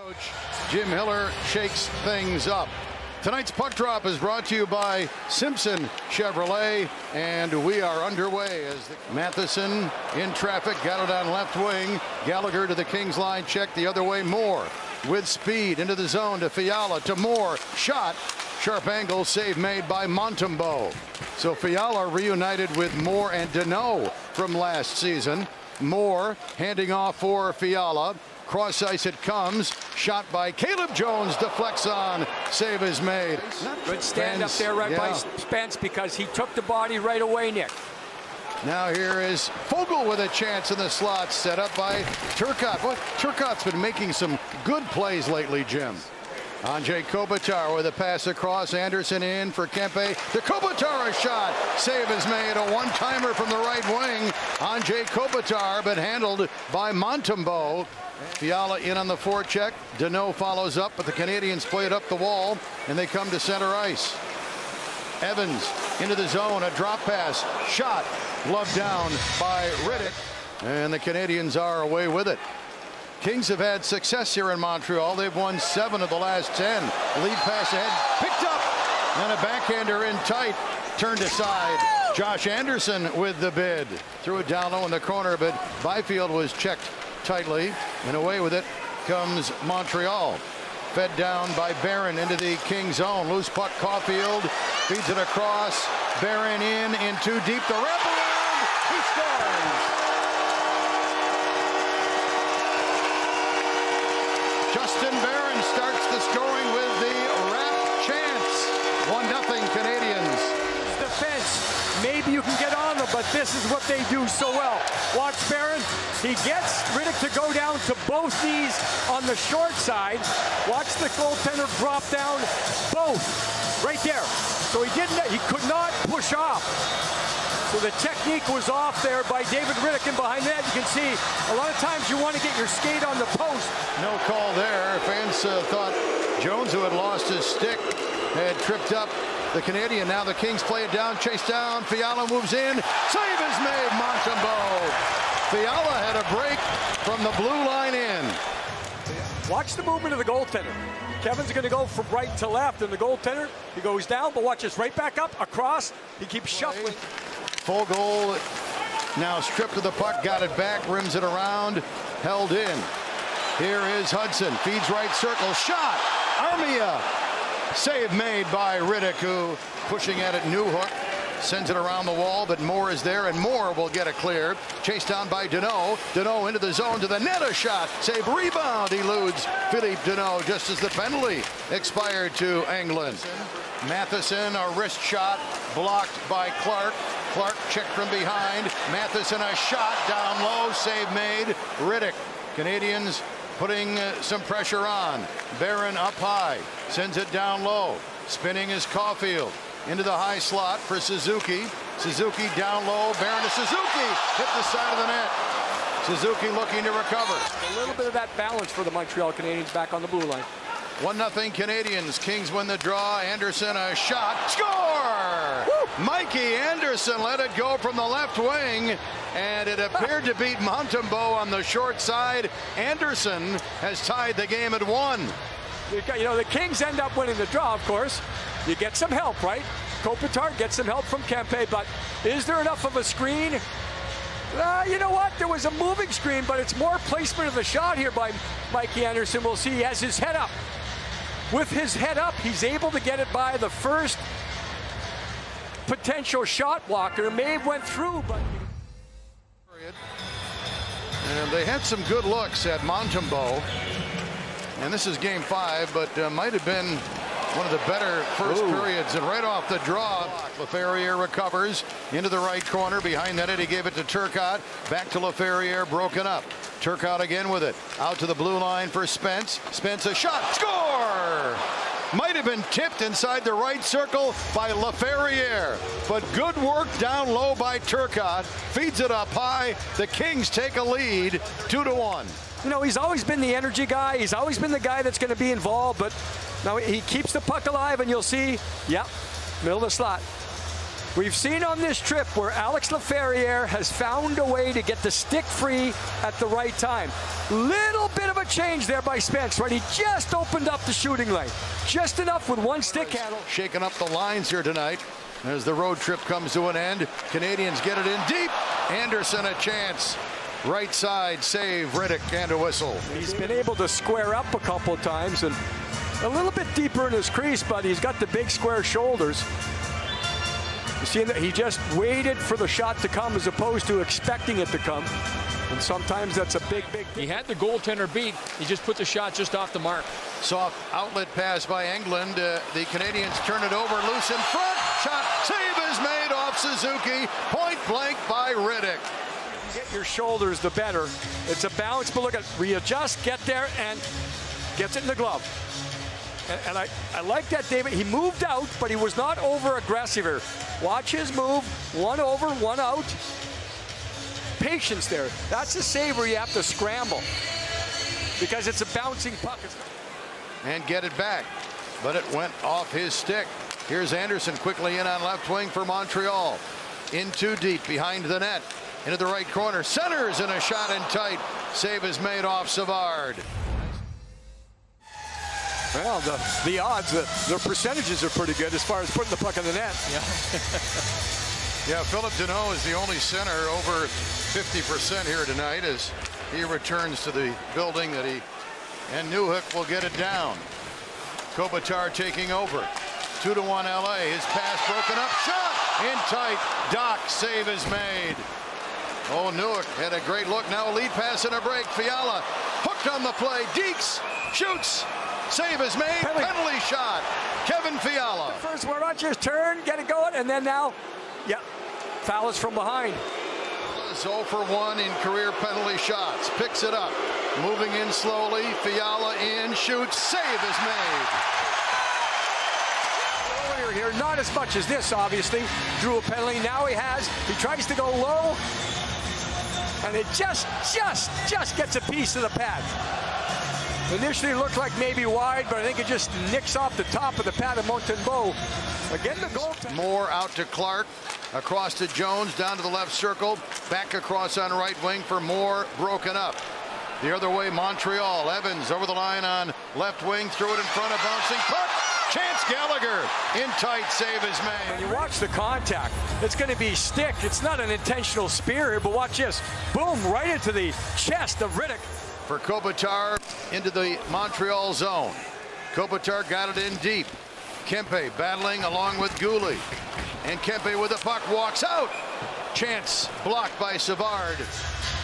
Coach Jim Hiller shakes things up. Tonight's puck drop is brought to you by Simpson Chevrolet, and we are underway as Matheson in traffic, got it on left wing. Gallagher to the Kings line, check the other way. Moore with speed into the zone to Fiala to Moore, shot, sharp angle, save made by Montembeault. So Fiala reunited with Moore and Deneau from last season. Moore handing off for Fiala. Cross ice it comes. Shot by Caleb Jones. Deflects on. Save is made. Good stand up there right by Spence because he took the body right away, Nick. Now here is Fogle with a chance in the slot. Set up by Turcotte. Boy, Turcotte's been making some good plays lately, Jim. Andrei Kopitar with a pass across. Anderson in for Kempe. The Kopitar, a shot. Save is made. A one-timer from the right wing. Andrei Kopitar, but handled by Montembeault. Fiala in on the forecheck. Deneau follows up, but the Canadiens play it up the wall, and they come to center ice. Evans into the zone. A drop pass. Shot. Gloved down by Rittich. And the Canadiens are away with it. Kings have had success here in Montreal. They've won 7 of the last 10. Lead pass ahead. Picked up. And a backhander in tight. Turned aside. Josh Anderson with the bid. Threw it down low in the corner, but Byfield was checked tightly. And away with it comes Montreal. Fed down by Barron into the King zone. Loose puck, Caulfield feeds it across. Barron in too deep. The wraparound. He scores. Justin Barron starts the scoring with the wrap chance. 1-0 Canadiens. Defense. Maybe you can get on them, but this is what they do so well. Watch Barron. He gets Rittich to go down to both knees on the short side. Watch the goaltender drop down both right there. So he could not push off. So the technique was off there by David Rittich, and behind that you can see a lot of times you want to get your skate on the post. No call there. Fans thought Jones, who had lost his stick, had tripped up the Canadian. Now the Kings play it down, chase down. Fiala moves in. Save is made. Montembeault. Fiala had a break from the blue line in. Watch the movement of the goaltender. Kevin's going to go from right to left, and the goaltender, he goes down, but watch this, right back up, across. He keeps shuffling. Full goal. Now stripped of the puck, got it back, rims it around, held in. Here is Hudson, feeds right circle, shot. Armia. Save made by Rittich, who pushing at it, Newhook. Sends it around the wall, but Moore is there, and Moore will get it cleared. Chased down by Deneau. Deneau into the zone to the net, a shot. Save, rebound, eludes Philippe Deneau just as the penalty expired to England. Matheson, a wrist shot, blocked by Clark. Clark checked from behind. Matheson, a shot down low, save made. Rittich. Canadiens putting some pressure on. Barron up high, sends it down low. Spinning is Caulfield. Into the high slot for Suzuki. Suzuki down low. Barron to Suzuki. Hit the side of the net. Suzuki looking to recover. A little bit of that balance for the Montreal Canadiens back on the blue line. 1-0 Canadiens. Kings win the draw. Anderson, a shot. Score! Woo! Mikey Anderson let it go from the left wing, and it appeared to beat Montembeault on the short side. Anderson has tied the game at 1. You know, the Kings end up winning the draw, of course. You get some help, right? Kopitar gets some help from Kempe, but is there enough of a screen? You know what? There was a moving screen, but it's more placement of the shot here by Mikey Anderson. We'll see. He has his head up. With his head up, he's able to get it by the first potential shot blocker. May have went through, but... And they had some good looks at Montembeault. And this is game 5, but might have been one of the better first periods. And right off the draw, Laferriere recovers into the right corner. Behind that, he gave it to Turcotte. Back to Laferriere, broken up. Turcotte again with it. Out to the blue line for Spence. Spence, a shot. Score! Might have been tipped inside the right circle by Laferriere. But good work down low by Turcotte. Feeds it up high. The Kings take a lead, 2-1. You know, he's always been the energy guy. He's always been the guy that's going to be involved, but now he keeps the puck alive, and you'll see, yep, middle of the slot. We've seen on this trip where Alex Laferriere has found a way to get the stick free at the right time. Little bit of a change there by Spence, right? He just opened up the shooting lane. Just enough with one stick handle. Shaking up the lines here tonight as the road trip comes to an end. Canadians get it in deep. Anderson a chance. Right side save, Rittich, and a whistle. He's been able to square up a couple of times and a little bit deeper in his crease, but he's got the big square shoulders. You see that he just waited for the shot to come as opposed to expecting it to come. And sometimes that's a big. He had the goaltender beat. He just put the shot just off the mark. Soft outlet pass by England. The Canadians turn it over, loose in front. Shot, save is made off Suzuki. Point blank by Rittich. Get your shoulders, the better. It's a balance, but look at readjust, get there, and gets it in the glove. And I like that, David. He moved out, but he was not over aggressive here. Watch his move. One over, one out. Patience there. That's a save where you have to scramble because it's a bouncing puck. And get it back, but it went off his stick. Here's Anderson quickly in on left wing for Montreal. In too deep behind the net. Into the right corner. Centers and a shot in tight. Save is made off Savard. Well, the odds, the percentages are pretty good as far as putting the puck in the net. Yeah, Philip Deneau is the only center over 50% here tonight as he returns to the building that he, and Newhook will get it down. Kopitar taking over. 2-1 LA. His pass broken up. Shot in tight. Doc, save is made. Oh, Newhook had a great look. Now a lead pass and a break. Fiala hooked on the play. Deeks shoots. Save is made. Penalty shot. Kevin Fiala. First, where Rogers turn, get it going, and then now, yeah, foul is from behind. 0 for 1 in career penalty shots. Picks it up. Moving in slowly. Fiala in. Shoots. Save is made. Earlier here, not as much as this, obviously. Drew a penalty. Now he tries to go low. And it just gets a piece of the pad. Initially it looked like maybe wide, but I think it just nicks off the top of the pad of Montembeault. Again, the goal. Moore out to Clark. Across to Jones, down to the left circle. Back across on right wing for Moore. Broken up. The other way, Montreal. Evans over the line on left wing. Threw it in front of bouncing puck. Chance Gallagher. In tight, save is made. When you watch the contact, it's going to be stick. It's not an intentional spear here, but watch this. Boom, right into the chest of Rittich. For Kopitar into the Montreal zone. Kopitar got it in deep. Kempe battling along with Goulet. And Kempe with the puck walks out. Chance blocked by Savard.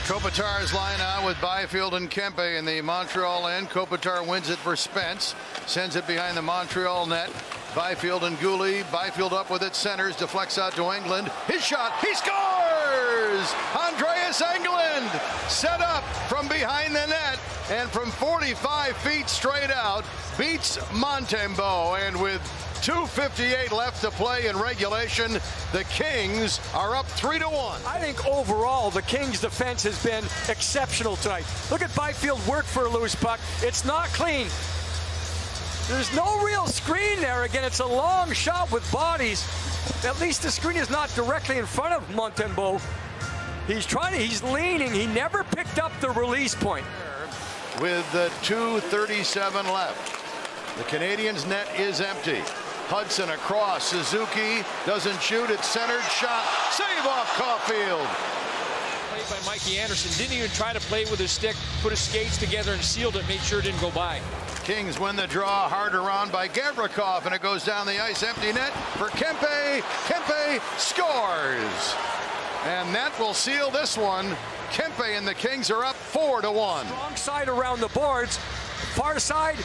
Kopitar's line out with Byfield and Kempe in the Montreal end. Kopitar wins it for Spence. Sends it behind the Montreal net. Byfield and Goulet. Byfield up with it. Centers. Deflects out to England. His shot. He scores! Andreas Englund set up from behind the net. And from 45 feet straight out. Beats Montembeault. And with 2:58 left to play in regulation, the Kings are up 3-1. I think overall the Kings defense has been exceptional tonight. Look at Byfield work for a loose puck. It's not clean. There's no real screen there. Again, it's a long shot with bodies. At least the screen is not directly in front of Montembeault. He's leaning. He never picked up the release point. With 2:37 left. The Canadiens' net is empty. Hudson across. Suzuki doesn't shoot. It's centered. Shot. Save off Caulfield. Played by Mikey Anderson. Didn't even try to play with his stick. Put his skates together and sealed it. Made sure it didn't go by. Kings win the draw. Hard around by Gavrikov. And it goes down the ice. Empty net for Kempe. Kempe scores. And that will seal this one. Kempe and the Kings are up 4-1. Wrong side around the boards. Far side.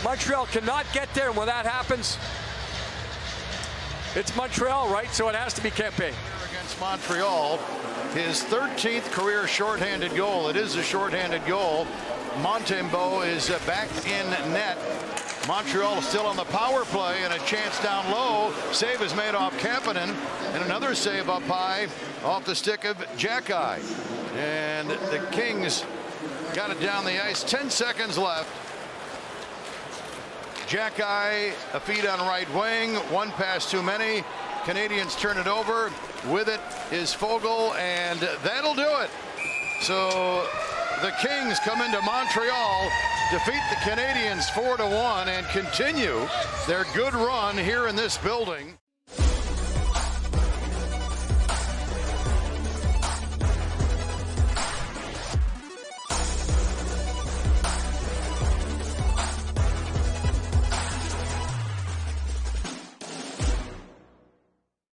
Montreal cannot get there. And when that happens, it's Montreal, right? So it has to be Kempe. Against Montreal, his 13th career shorthanded goal. It is a shorthanded goal. Montembeault is back in net. Montreal still on the power play and a chance down low. Save is made off Kapanen. And another save up high off the stick of Jacky. And the Kings got it down the ice. 10 seconds left. Jacky, a feed on right wing. One pass too many. Canadiens turn it over. With it is Fogle, and that'll do it. So the Kings come into Montreal, defeat the Canadiens 4-1, and continue their good run here in this building.